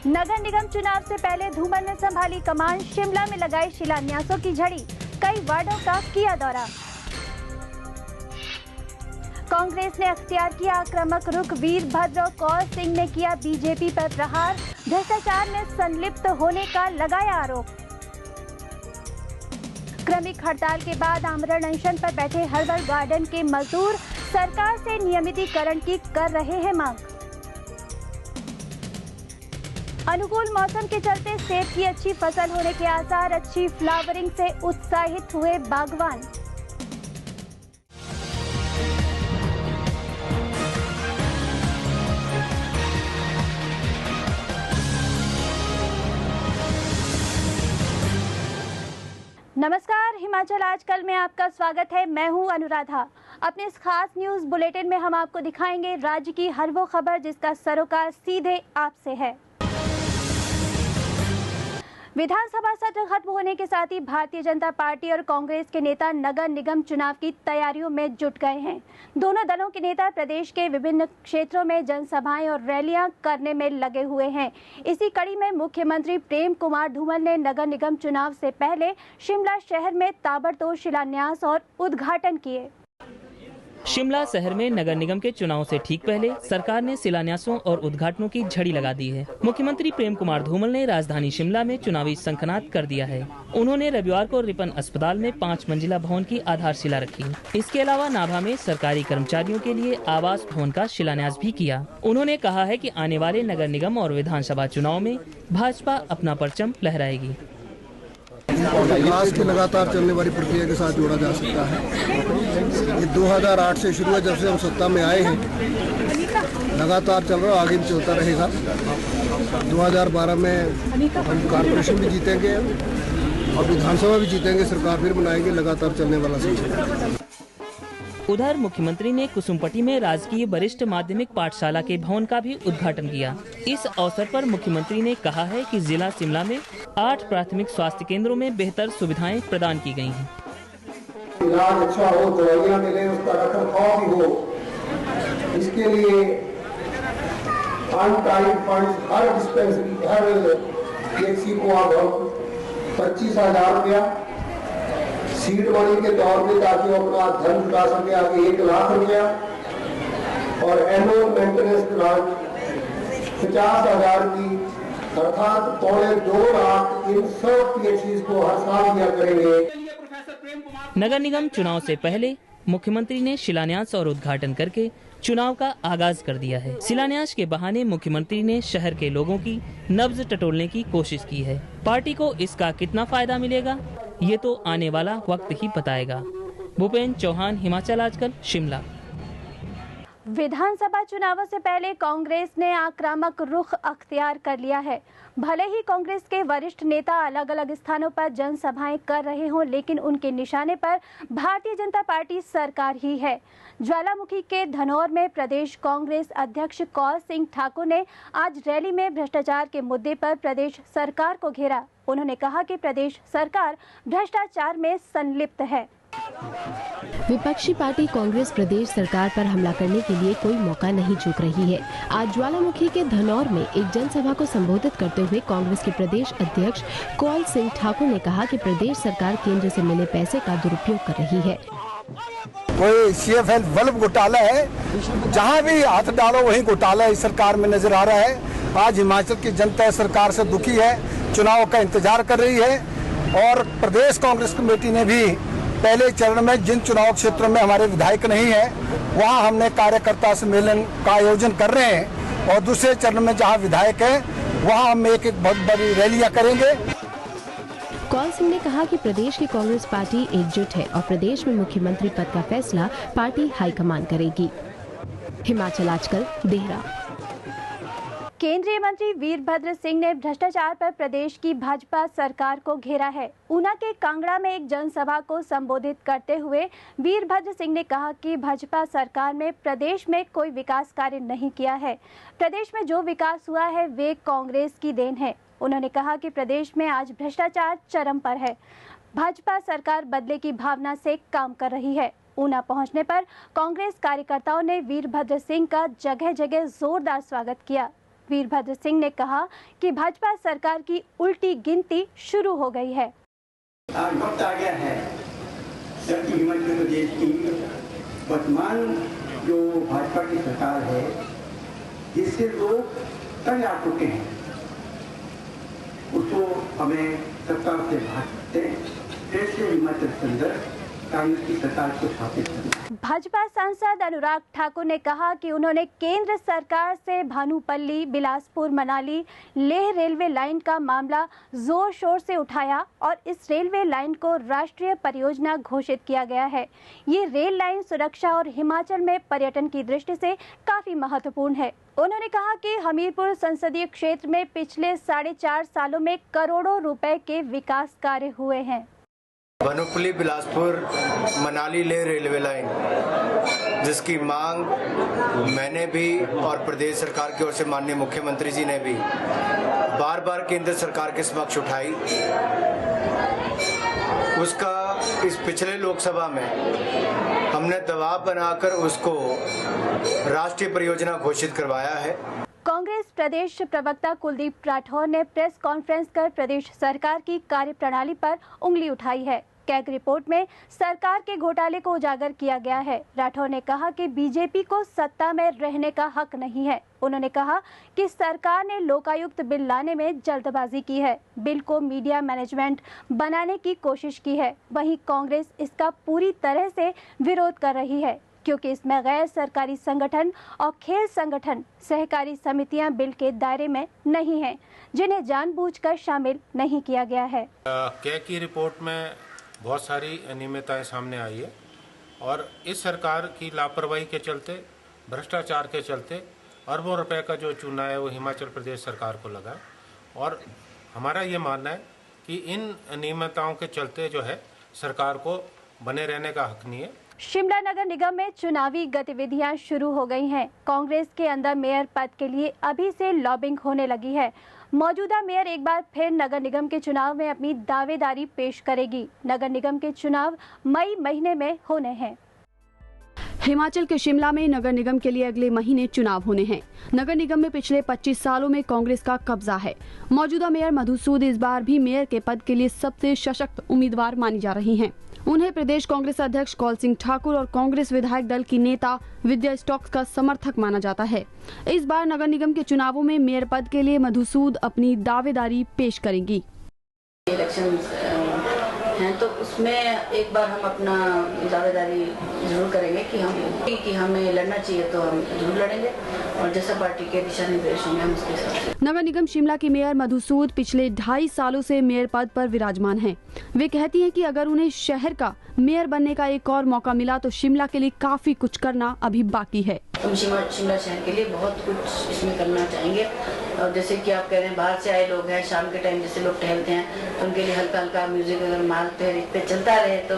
नगर निगम चुनाव से पहले धूमल ने संभाली कमान, शिमला में लगाई शिलान्यासों की झड़ी, कई वार्डों का किया दौरा। कांग्रेस ने अख्तियार किया आक्रामक रुख, वीरभद्र कौर सिंह ने किया बीजेपी पर प्रहार, भ्रष्टाचार में संलिप्त होने का लगाया आरोप। क्रमिक हड़ताल के बाद आमरण अनशन पर बैठे हर्बल गार्डन के मजदूर सरकार से नियमितीकरण की कर रहे हैं मांग। अनुकूल मौसम के चलते सेब की अच्छी फसल होने के आसार, अच्छी फ्लावरिंग से उत्साहित हुए बागवान। नमस्कार, हिमाचल आजकल में आपका स्वागत है। मैं हूं अनुराधा। अपने इस खास न्यूज बुलेटिन में हम आपको दिखाएंगे राज्य की हर वो खबर जिसका सरोकार सीधे आपसे है। विधानसभा सत्र खत्म होने के साथ ही भारतीय जनता पार्टी और कांग्रेस के नेता नगर निगम चुनाव की तैयारियों में जुट गए हैं। दोनों दलों के नेता प्रदेश के विभिन्न क्षेत्रों में जनसभाएं और रैलियां करने में लगे हुए हैं। इसी कड़ी में मुख्यमंत्री प्रेम कुमार धूमल ने नगर निगम चुनाव से पहले शिमला शहर में ताबड़तोड़ शिलान्यास और उद्घाटन किए। शिमला शहर में नगर निगम के चुनाव से ठीक पहले सरकार ने शिलान्यासों और उद्घाटनों की झड़ी लगा दी है। मुख्यमंत्री प्रेम कुमार धूमल ने राजधानी शिमला में चुनावी शंखनाद कर दिया है। उन्होंने रविवार को रिपन अस्पताल में 5 मंजिला भवन की आधारशिला रखी। इसके अलावा नाभा में सरकारी कर्मचारियों के लिए आवास भवन का शिलान्यास भी किया। उन्होंने कहा है कि आने वाले नगर निगम और विधानसभा चुनाव में भाजपा अपना परचम लहराएगी। विकास की लगातार चलने वाली प्रक्रिया के साथ जोड़ा जा सकता है। ये 2008 से शुरू है, जब से हम सत्ता में आए हैं, लगातार चल रहा है, आगे भी चलता रहेगा। 2012 में हम कॉर्पोरेशन भी जीतेंगे और विधानसभा भी जीतेंगे, सरकार फिर बनाएंगे। लगातार चलने वाला सिलसिला। उधर मुख्यमंत्री ने कुसुमपट्टी में राजकीय वरिष्ठ माध्यमिक पाठशाला के भवन का भी उद्घाटन किया। इस अवसर पर मुख्यमंत्री ने कहा है कि जिला शिमला में 8 प्राथमिक स्वास्थ्य केंद्रों में बेहतर सुविधाएं प्रदान की गई हैं। इलाज अच्छा हो, दवाइयाँ मिले, उसका रखरखाव भी हो, इसके लिए अनटाइड फंड हर डिस्पेंसरी, हर पीएचसी को आप 25,000 रुपया सीड मनी के तौर पे, ताकि वो अपना धन जुटा सके, आगे 1 लाख रुपया, और एनुअल मेंटेनेंस ग्रांट 50,000 की, अर्थात 2.25 लाख इन सब पीएचसी को हर साल दिया करेंगे। नगर निगम चुनाव से पहले मुख्यमंत्री ने शिलान्यास और उद्घाटन करके चुनाव का आगाज कर दिया है। शिलान्यास के बहाने मुख्यमंत्री ने शहर के लोगों की नब्ज टटोलने की कोशिश की है। पार्टी को इसका कितना फायदा मिलेगा, ये तो आने वाला वक्त ही बताएगा। भूपेंद्र चौहान, हिमाचल आजकल, शिमला। विधानसभा चुनावों से पहले कांग्रेस ने आक्रामक रुख अख्तियार कर लिया है। भले ही कांग्रेस के वरिष्ठ नेता अलग अलग स्थानों पर जनसभाएं कर रहे हों, लेकिन उनके निशाने पर भारतीय जनता पार्टी सरकार ही है। ज्वालामुखी के धनौर में प्रदेश कांग्रेस अध्यक्ष कौल सिंह ठाकुर ने आज रैली में भ्रष्टाचार के मुद्दे पर प्रदेश सरकार को घेरा। उन्होंने कहा कि प्रदेश सरकार भ्रष्टाचार में संलिप्त है। विपक्षी पार्टी कांग्रेस प्रदेश सरकार पर हमला करने के लिए कोई मौका नहीं चूक रही है। आज ज्वालामुखी के धनौर में एक जनसभा को संबोधित करते हुए कांग्रेस के प्रदेश अध्यक्ष कौल सिंह ठाकुर ने कहा कि प्रदेश सरकार केंद्र से मिले पैसे का दुरुपयोग कर रही है। कोई CFL बल्ब घोटाला है, जहां भी हाथ डालो वहीं घोटाला इस सरकार में नजर आ रहा है। आज हिमाचल की जनता सरकार से दुखी है, चुनाव का इंतजार कर रही है, और प्रदेश कांग्रेस कमेटी ने भी पहले चरण में जिन चुनाव क्षेत्रों में हमारे विधायक नहीं है, वहां हमने कार्यकर्ता सम्मेलन का आयोजन कर रहे हैं, और दूसरे चरण में जहां विधायक है वहां हम एक बहुत बड़ी रैलियां करेंगे। कौल सिंह ने कहा कि प्रदेश की कांग्रेस पार्टी एकजुट है और प्रदेश में मुख्यमंत्री पद का फैसला पार्टी हाईकमान करेगी। हिमाचल आजकल, देहरा। केंद्रीय मंत्री वीरभद्र सिंह ने भ्रष्टाचार पर प्रदेश की भाजपा सरकार को घेरा है। ऊना के कांगड़ा में एक जनसभा को संबोधित करते हुए वीरभद्र सिंह ने कहा कि भाजपा सरकार में प्रदेश में कोई विकास कार्य नहीं किया है। प्रदेश में जो विकास हुआ है वे कांग्रेस की देन है। उन्होंने कहा कि प्रदेश में आज भ्रष्टाचार चरम पर है। भाजपा सरकार बदले की भावना से काम कर रही है। ऊना पहुंचने पर कांग्रेस कार्यकर्ताओं ने वीरभद्र सिंह का जगह जगह जोरदार स्वागत किया। वीरभद्र सिंह ने कहा कि भाजपा सरकार की उल्टी गिनती शुरू हो गई है। आज वक्त आ गया है जबकि हिमाचल प्रदेश की वर्तमान जो भाजपा की सरकार है, जिससे लोग तंग आ चुके हैं, उसको हमें सरकार से भागते फिर से हिमाचल के अंदर कांग्रेस की सरकार को स्थापित करना। भाजपा सांसद अनुराग ठाकुर ने कहा कि उन्होंने केंद्र सरकार से भानुपल्ली, बिलासपुर, मनाली, लेह रेलवे लाइन का मामला जोर शोर से उठाया और इस रेलवे लाइन को राष्ट्रीय परियोजना घोषित किया गया है। ये रेल लाइन सुरक्षा और हिमाचल में पर्यटन की दृष्टि से काफी महत्वपूर्ण है। उन्होंने कहा कि हमीरपुर संसदीय क्षेत्र में पिछले 4.5 सालों में करोड़ों रुपए के विकास कार्य हुए हैं। भानुपल्ली, बिलासपुर, मनाली लेह रेलवे लाइन, जिसकी मांग मैंने भी और प्रदेश सरकार की ओर से माननीय मुख्यमंत्री जी ने भी बार बार केंद्र सरकार के समक्ष उठाई, उसका इस पिछले लोकसभा में हमने दबाव बनाकर उसको राष्ट्रीय परियोजना घोषित करवाया है। कांग्रेस प्रदेश प्रवक्ता कुलदीप राठौर ने प्रेस कॉन्फ्रेंस कर प्रदेश सरकार की कार्यप्रणाली पर उंगली उठाई है। कैग रिपोर्ट में सरकार के घोटाले को उजागर किया गया है। राठौर ने कहा कि बीजेपी को सत्ता में रहने का हक नहीं है। उन्होंने कहा कि सरकार ने लोकायुक्त बिल लाने में जल्दबाजी की है, बिल को मीडिया मैनेजमेंट बनाने की कोशिश की है। वहीं कांग्रेस इसका पूरी तरह से विरोध कर रही है, क्योंकि इसमें गैर सरकारी संगठन और खेल संगठन, सहकारी समितियां बिल के दायरे में नहीं हैं, जिन्हें जानबूझकर शामिल नहीं किया गया है। कैग की रिपोर्ट में बहुत सारी अनियमितताएं सामने आई है और इस सरकार की लापरवाही के चलते, भ्रष्टाचार के चलते अरबों रुपए का जो चूना है वो हिमाचल प्रदेश सरकार को लगा और हमारा ये मानना है कि इन अनियमितताओं के चलते जो है सरकार को बने रहने का हक नहीं है। शिमला नगर निगम में चुनावी गतिविधियां शुरू हो गई हैं। कांग्रेस के अंदर मेयर पद के लिए अभी से लॉबिंग होने लगी है। मौजूदा मेयर एक बार फिर नगर निगम के चुनाव में अपनी दावेदारी पेश करेगी। नगर निगम के चुनाव मई महीने में होने हैं। हिमाचल के शिमला में नगर निगम के लिए अगले महीने चुनाव होने हैं। नगर निगम में पिछले 25 सालों में कांग्रेस का कब्जा है। मौजूदा मेयर मधु सूद इस बार भी मेयर के पद के लिए सबसे सशक्त उम्मीदवार मानी जा रही हैं। उन्हें प्रदेश कांग्रेस अध्यक्ष कौल सिंह ठाकुर और कांग्रेस विधायक दल की नेता विद्या स्टॉक्स का समर्थक माना जाता है। इस बार नगर निगम के चुनावों में मेयर पद के लिए मधु सूद अपनी दावेदारी पेश करेंगी। इलेक्शन हैं तो उसमें एक बार हम अपना दावेदारी जरूर करेंगे कि हमें लड़ना चाहिए तो हम जरूर लड़ेंगे और जैसा पार्टी के दिशा निर्देश होंगे हम उसके हिसाब से। नगर निगम शिमला की मेयर मधु सूद पिछले 2.5 सालों से मेयर पद पर विराजमान हैं। वे कहती हैं कि अगर उन्हें शहर का मेयर बनने का एक और मौका मिला तो शिमला के लिए काफी कुछ करना अभी बाकी है। हम शिमला शहर के लिए बहुत कुछ इसमें करना चाहेंगे और जैसे कि आप कह रहे हैं बाहर से आए लोग हैं, शाम के टाइम जैसे लोग टहलते हैं तो उनके लिए हल्का हल्का म्यूजिक अगर माल पे चलता रहे तो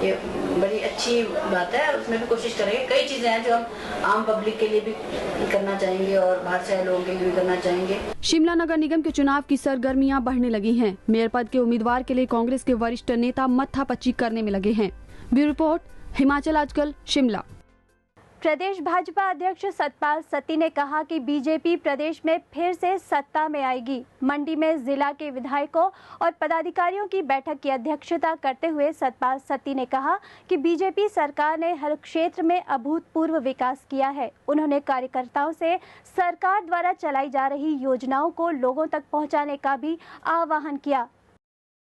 ये बड़ी अच्छी बात है। उसमें भी कोशिश करेंगे। कई चीजें हैं जो हम आम पब्लिक के लिए भी करना चाहेंगे और बाहर से आए लोगों के लिए भी करना चाहेंगे। शिमला नगर निगम के चुनाव की सरगर्मियां बढ़ने लगी हैं। मेयर पद के उम्मीदवार के लिए कांग्रेस के वरिष्ठ नेता मत्थापच्ची करने में लगे हैं। ब्यूरो रिपोर्ट, हिमाचल आजकल, शिमला। प्रदेश भाजपा अध्यक्ष सतपाल सत्ती ने कहा कि बीजेपी प्रदेश में फिर से सत्ता में आएगी। मंडी में जिला के विधायकों और पदाधिकारियों की बैठक की अध्यक्षता करते हुए सतपाल सत्ती ने कहा कि बीजेपी सरकार ने हर क्षेत्र में अभूतपूर्व विकास किया है। उन्होंने कार्यकर्ताओं से सरकार द्वारा चलाई जा रही योजनाओं को लोगों तक पहुंचाने का भी आह्वान किया।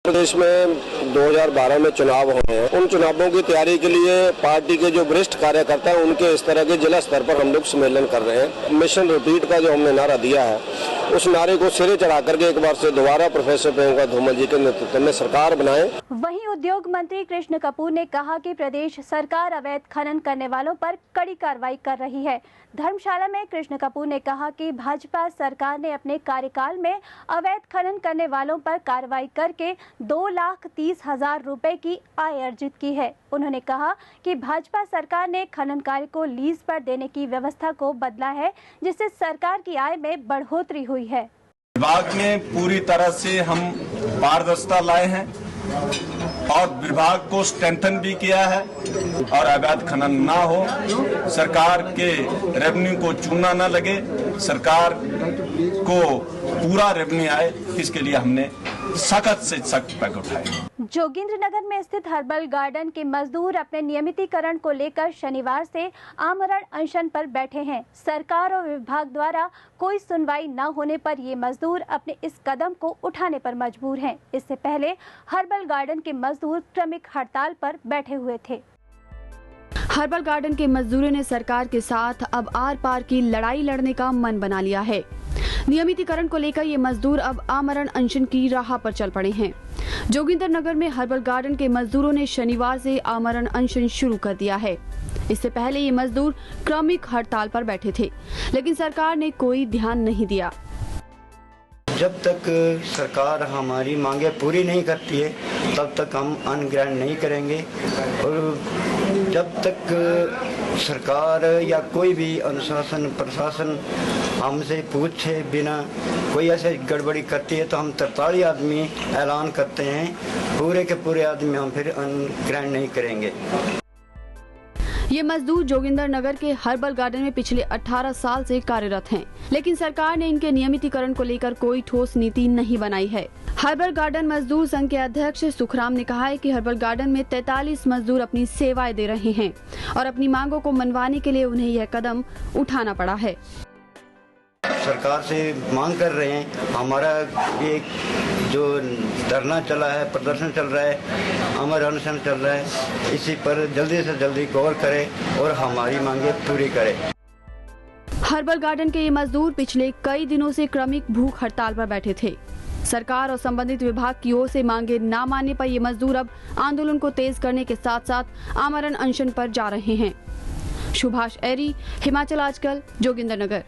प्रदेश में 2012 में चुनाव होने हैं। उन चुनावों की तैयारी के लिए पार्टी के जो वरिष्ठ कार्यकर्ता हैं उनके इस तरह के जिला स्तर पर हम लोग सम्मेलन कर रहे हैं। मिशन रिपीट का जो हमने नारा दिया है उस नारे को सिरे चढ़ा करके एक बार से दोबारा प्रोफेसर प्रेम धूमल जी के नेतृत्व में सरकार बनाए। वहीं उद्योग मंत्री कृष्ण कपूर ने कहा कि प्रदेश सरकार अवैध खनन करने वालों पर कड़ी कार्रवाई कर रही है। धर्मशाला में कृष्ण कपूर ने कहा कि भाजपा सरकार ने अपने कार्यकाल में अवैध खनन करने वालों पर कार्रवाई करके 2,30,000 रुपए की आय अर्जित की है। उन्होंने कहा कि भाजपा सरकार ने खनन कार्य को लीज पर देने की व्यवस्था को बदला है, जिससे सरकार की आय में बढ़ोतरी हुई है। विभाग में पूरी तरह से हम पारदर्शिता लाए हैं और विभाग को स्ट्रेंथन भी किया है और अवैध खनन ना हो, सरकार के रेवेन्यू को चूना न लगे, सरकार को पूरा रेवेन्यू आए, इसके लिए हमने सख्त से सख्त पैक उठाए। जोगिंद्रनगर में स्थित हर्बल गार्डन के मजदूर अपने नियमितीकरण को लेकर शनिवार से आमरण अनशन पर बैठे हैं। सरकार और विभाग द्वारा कोई सुनवाई न होने पर ये मजदूर अपने इस कदम को उठाने पर मजबूर हैं। इससे पहले हर्बल गार्डन के मजदूर क्रमिक हड़ताल पर बैठे हुए थे। हर्बल गार्डन के मजदूरों ने सरकार के साथ अब आर पार की लड़ाई लड़ने का मन बना लिया है। नियमितीकरण को लेकर ये मजदूर अब आमरण अनशन की राह पर चल पड़े हैं। जोगिंद्रनगर में हर्बल गार्डन के मजदूरों ने शनिवार से आमरण अनशन शुरू कर दिया है। इससे पहले ये मजदूर क्रमिक हड़ताल पर बैठे थे, लेकिन सरकार ने कोई ध्यान नहीं दिया। जब तक सरकार हमारी मांगे पूरी नहीं करती है तब तक हम अनग्रहण नहीं करेंगे, और जब तक सरकार या कोई भी अनुशासन प्रशासन हमसे पूछे बिना कोई ऐसे गड़बड़ी करती है तो हम 43 आदमी ऐलान करते हैं, पूरे के पूरे आदमी हम फिर अनग्रहण नहीं करेंगे। ये मजदूर जोगिंद्रनगर के हर्बल गार्डन में पिछले 18 साल से कार्यरत हैं, लेकिन सरकार ने इनके नियमितीकरण को लेकर कोई ठोस नीति नहीं बनाई है। हर्बल गार्डन मजदूर संघ के अध्यक्ष सुखराम ने कहा है कि हर्बल गार्डन में 43 मजदूर अपनी सेवाएं दे रहे हैं और अपनी मांगों को मनवाने के लिए उन्हें यह कदम उठाना पड़ा है। सरकार से मांग कर रहे हैं, हमारा एक जो धरना चला है, प्रदर्शन चल रहा है, अमर अनशन चल रहा है, इसी पर जल्दी से जल्दी गौर करें और हमारी मांगे पूरी करें। हर्बल गार्डन के ये मजदूर पिछले कई दिनों से क्रमिक भूख हड़ताल पर बैठे थे। सरकार और संबंधित विभाग की ओर से मांगे न मानने पर ये मजदूर अब आंदोलन को तेज करने के साथ साथ आमरण अनशन पर जा रहे हैं। सुभाष एरी, हिमाचल आजकल, जोगिंद्रनगर।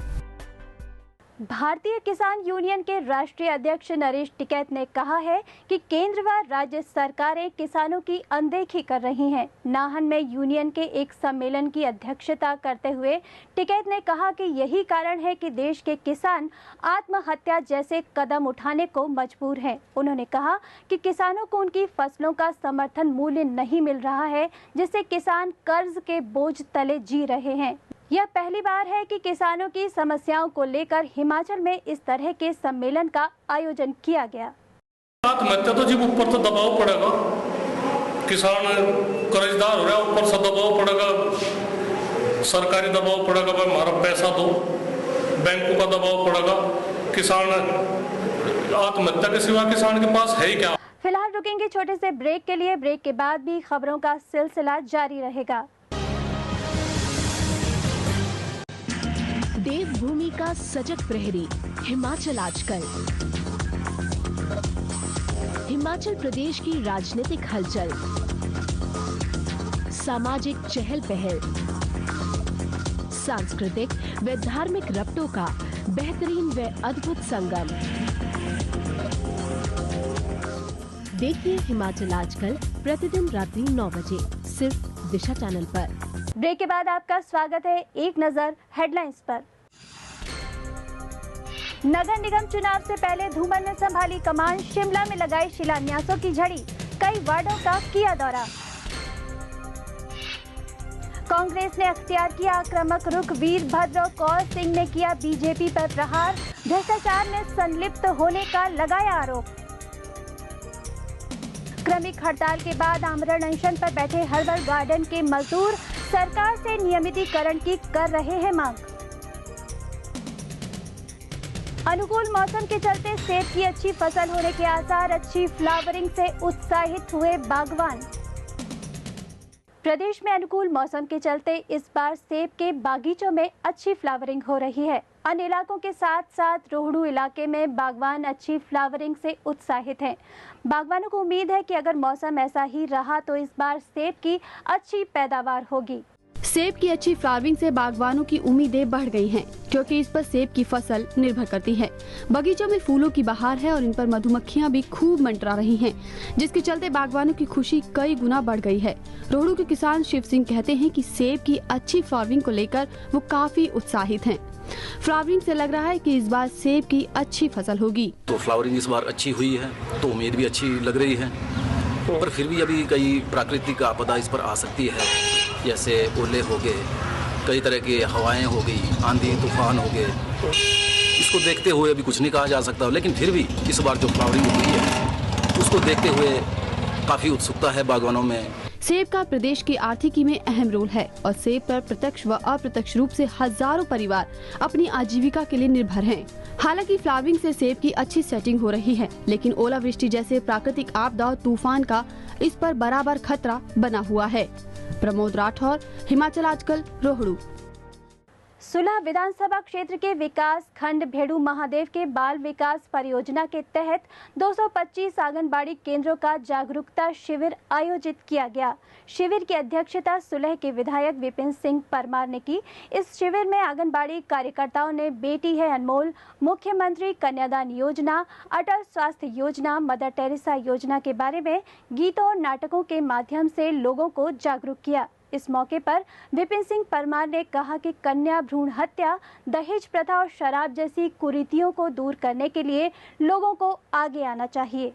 भारतीय किसान यूनियन के राष्ट्रीय अध्यक्ष नरेश टिकैत ने कहा है कि केंद्र व राज्य सरकारें किसानों की अनदेखी कर रही हैं। नाहन में यूनियन के एक सम्मेलन की अध्यक्षता करते हुए टिकैत ने कहा कि यही कारण है कि देश के किसान आत्महत्या जैसे कदम उठाने को मजबूर हैं। उन्होंने कहा कि किसानों को उनकी फसलों का समर्थन मूल्य नहीं मिल रहा है, जिससे किसान कर्ज के बोझ तले जी रहे हैं। यह पहली बार है कि किसानों की समस्याओं को लेकर हिमाचल में इस तरह के सम्मेलन का आयोजन किया गया। आत्महत्या तो जी ऊपर से दबाव पड़ेगा, किसान कर्जदार हो रहा है, ऊपर से दबाव पड़ेगा, सरकारी दबाव पड़ेगा, भाई हमारा पैसा दो, बैंकों का दबाव पड़ेगा। किसान आत्महत्या के सिवा किसान के पास है ही क्या। फिलहाल रुकेंगे छोटे से ब्रेक के लिए। ब्रेक के बाद भी खबरों का सिलसिला जारी रहेगा। देवभूमि का सजग प्रहरी, हिमाचल आजकल। हिमाचल प्रदेश की राजनीतिक हलचल, सामाजिक चहल पहल, सांस्कृतिक व धार्मिक रबतों का बेहतरीन व अद्भुत संगम। देखिए हिमाचल आजकल प्रतिदिन रात्रि 9 बजे सिर्फ दिशा चैनल पर। ब्रेक के बाद आपका स्वागत है। एक नजर हेडलाइंस पर। नगर निगम चुनाव से पहले धूमल ने संभाली कमान, शिमला में लगाई शिलान्यासों की झड़ी, कई वार्डों का किया दौरा। कांग्रेस ने अख्तियार किया आक्रामक रुख, वीरभद्र कौर सिंह ने किया बीजेपी पर प्रहार, भ्रष्टाचार में संलिप्त होने का लगाया आरोप। क्रमिक हड़ताल के बाद आमरण अनशन पर बैठे हर्बल गार्डन के मजदूर सरकार से नियमितीकरण की कर रहे हैं मांग। अनुकूल मौसम के चलते सेब की अच्छी फसल होने के आसार, अच्छी फ्लावरिंग से उत्साहित हुए बागवान। प्रदेश में अनुकूल मौसम के चलते इस बार सेब के बागीचों में अच्छी फ्लावरिंग हो रही है। अन्य इलाकों के साथ साथ रोहडू इलाके में बागवान अच्छी फ्लावरिंग से उत्साहित हैं। बागवानों को उम्मीद है कि अगर मौसम ऐसा ही रहा तो इस बार सेब की अच्छी पैदावार होगी। सेब की अच्छी फ्लावरिंग से बागवानों की उम्मीदें बढ़ गई हैं, क्योंकि इस पर सेब की फसल निर्भर करती है। बगीचों में फूलों की बहार है और इन पर मधुमक्खियां भी खूब मंडरा रही हैं, जिसके चलते बागवानों की खुशी कई गुना बढ़ गई है। रोहडू के किसान शिव सिंह कहते हैं कि सेब की अच्छी फ्लावरिंग को लेकर वो काफी उत्साहित हैं। फ्लावरिंग से लग रहा है कि इस बार सेब की अच्छी फसल होगी। तो फ्लावरिंग इस बार अच्छी हुई है तो उम्मीद भी अच्छी लग रही है, पर फिर भी अभी कई प्राकृतिक आपदा इस पर आ सकती है, जैसे ओले हो गए कई तरह की हवाएं हो गई, आंधी तूफान हो गए, इसको देखते हुए अभी कुछ नहीं कहा जा सकता, लेकिन फिर भी इस बार जो फ्लावरिंग हुई है उसको देखते हुए काफ़ी उत्सुकता है बागवानों में। सेब का प्रदेश की आर्थिकी में अहम रोल है और सेब पर प्रत्यक्ष व अप्रत्यक्ष रूप से हजारों परिवार अपनी आजीविका के लिए निर्भर हैं। हालांकि फ्लावरिंग से सेब की अच्छी सेटिंग हो रही है, लेकिन ओलावृष्टि जैसे प्राकृतिक आपदा और तूफान का इस पर बराबर खतरा बना हुआ है। प्रमोद राठौर, हिमाचल आजकल, रोहड़ू। सुलह विधानसभा क्षेत्र के विकास खंड भेड़ू महादेव के बाल विकास परियोजना के तहत 225 आंगनबाड़ी केंद्रों का जागरूकता शिविर आयोजित किया गया। शिविर की अध्यक्षता सुलह के विधायक विपिन सिंह परमार ने की। इस शिविर में आंगनबाड़ी कार्यकर्ताओं ने बेटी है अनमोल, मुख्यमंत्री कन्यादान योजना, अटल स्वास्थ्य योजना, मदर टेरेसा योजना के बारे में गीतों और नाटकों के माध्यम से लोगों को जागरूक किया। इस मौके पर विपिन सिंह परमार ने कहा कि कन्या भ्रूण हत्या, दहेज प्रथा और शराब जैसी कुरीतियों को दूर करने के लिए लोगों को आगे आना चाहिए।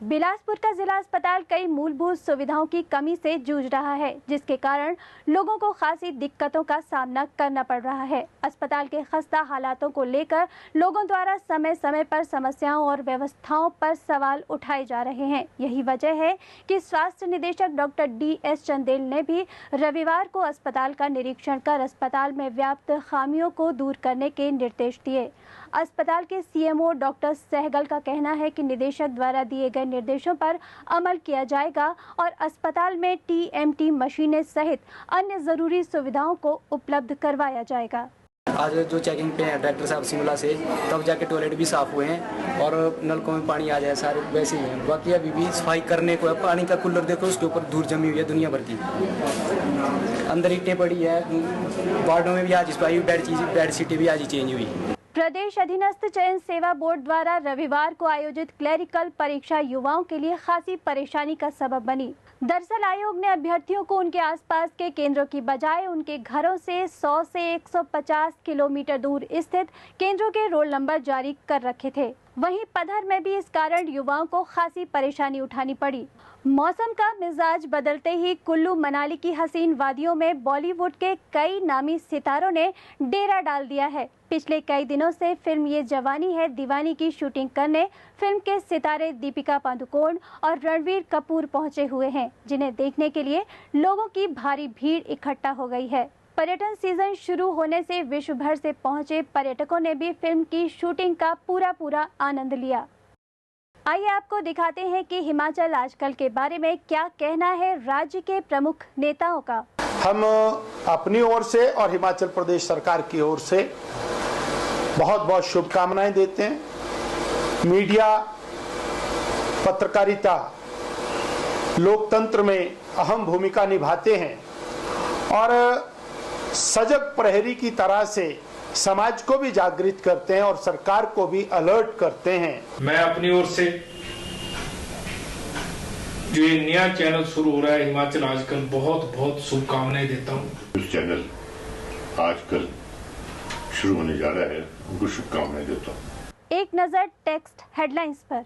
बिलासपुर का जिला अस्पताल कई मूलभूत सुविधाओं की कमी से जूझ रहा है, जिसके कारण लोगों को खासी दिक्कतों का सामना करना पड़ रहा है। अस्पताल के खस्ता हालातों को लेकर लोगों द्वारा समय समय पर समस्याओं और व्यवस्थाओं पर सवाल उठाए जा रहे हैं। यही वजह है कि स्वास्थ्य निदेशक डॉक्टर DS चंदेल ने भी रविवार को अस्पताल का निरीक्षण कर अस्पताल में व्याप्त खामियों को दूर करने के निर्देश दिए। अस्पताल के CMO डॉक्टर सहगल का कहना है कि निदेशक द्वारा दिए गए निर्देशों पर अमल किया जाएगा और अस्पताल में TMT मशीनें सहित अन्य जरूरी सुविधाओं को उपलब्ध करवाया जाएगा। आज जो चेकिंग पे हैं डॉक्टर साहब शिमला से, तब जाके टॉयलेट भी साफ हुए हैं और नलकों में पानी आ जाए सारे वैसे ही हैं। बाकी अभी भी सफाई करने को है। पानी का कूलर देखो, उसके ऊपर धूल जमी हुई है दुनिया भर की। अंदर ईंटें पड़ी है, वार्डों में भी आज बेड शीटें भी आज ही चेंज हुई। प्रदेश अधीनस्थ चयन सेवा बोर्ड द्वारा रविवार को आयोजित क्लरिकल परीक्षा युवाओं के लिए खासी परेशानी का सबब बनी। दरअसल आयोग ने अभ्यर्थियों को उनके आसपास के केंद्रों की बजाय उनके घरों से 100 से 150 किलोमीटर दूर स्थित केंद्रों के रोल नंबर जारी कर रखे थे। वहीं पधर में भी इस कारण युवाओं को खासी परेशानी उठानी पड़ी। मौसम का मिजाज बदलते ही कुल्लू मनाली की हसीन वादियों में बॉलीवुड के कई नामी सितारों ने डेरा डाल दिया है। पिछले कई दिनों से फिल्म ये जवानी है दीवानी की शूटिंग करने फिल्म के सितारे दीपिका पादुकोण और रणवीर कपूर पहुंचे हुए हैं, जिन्हें देखने के लिए लोगों की भारी भीड़ इकट्ठा हो गई है। पर्यटन सीजन शुरू होने से विश्व भर से पहुंचे पर्यटकों ने भी फिल्म की शूटिंग का पूरा आनंद लिया। आइए आपको दिखाते हैं कि हिमाचल आजकल के बारे में क्या कहना है राज्य के प्रमुख नेताओं का। हम अपनी ओर से और हिमाचल प्रदेश सरकार की ओर से बहुत बहुत शुभकामनाएं देते हैं। मीडिया, पत्रकारिता लोकतंत्र में अहम भूमिका निभाते हैं और सजग प्रहरी की तरह से समाज को भी जागृत करते हैं और सरकार को भी अलर्ट करते हैं। मैं अपनी ओर से जो ये नया चैनल शुरू हो रहा है हिमाचल आजकल, बहुत बहुत शुभकामनाएं देता हूँ। इस चैनल आजकल शुरू होने जा रहा है, उनको शुभकामनाएं देता हूँ। एक नजर टेक्स्ट हेडलाइंस पर।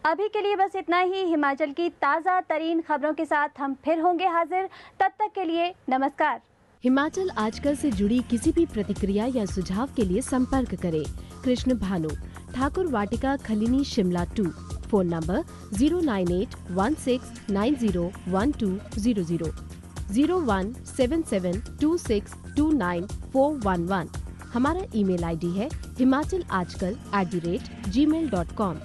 अभी के लिए बस इतना ही। हिमाचल की ताज़ा तरीन खबरों के साथ हम फिर होंगे हाजिर। तब तक के लिए नमस्कार। हिमाचल आजकल से जुड़ी किसी भी प्रतिक्रिया या सुझाव के लिए संपर्क करें कृष्ण भानु, ठाकुर वाटिका, खलीनी, शिमला 2। Phone number 09816901200, 017726294111। हमारा ईमेल ID है himachalastkal@gmail.com।